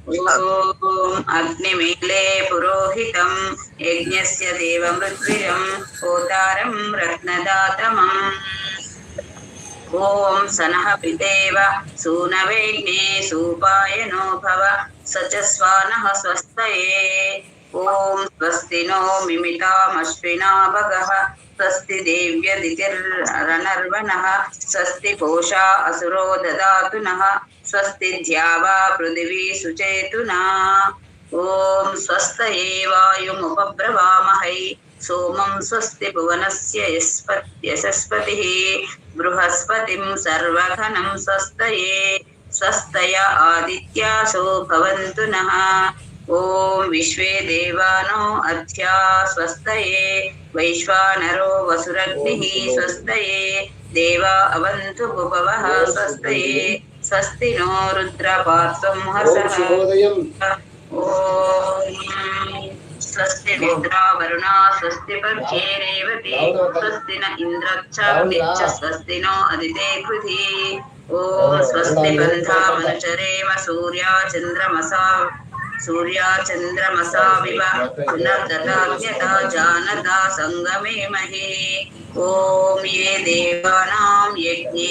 ॐ अग्निमीले पुरोहितं यज्ञस्य देवमृत्विजं होतारं रत्नदातमम् ॐ सनः पितेव सूनवेग्ने सूपायनो भव स च स्वानः स्वस्तये ॐ स्वस्ति नो मिमितामश्विना भगः स्वस्ति देव्यदितिर्नर्वणः स्वस्ति पोषा असुरो ददातु नः स्वस्ति द्यावा पृथिवी सुचेतुना ॐ स्वस्तये वायुमुपब्रवामहै सोमं स्वस्ति भुवनस्य यशस्पतिः बृहस्पतिं सर्वघनं स्वस्तये स्वस्तय आदित्यासो भवन्तु नः ॐ विश्वे देवानो अध्या स्वस्तये वैश्वानरो वसुरग्निः स्वस्तये देवा अवन्तु भुवः स्वस्तये स्वस्ति नो रुद्रपार्श्वं हसः ॐ स्वस्ति निद्रा वरुणा स्वस्ति पर्ये रेवती स्वस्ति न इन्द्रच्चाग्निश्च स्वस्ति नो अदिते कृधि ॐ स्वस्ति बन्धा मनुचरेम सूर्या चन्द्रमसा विव पुनर्दताज्ञता जानता सङ्गमे महे ॐ ये देवानां यज्ञे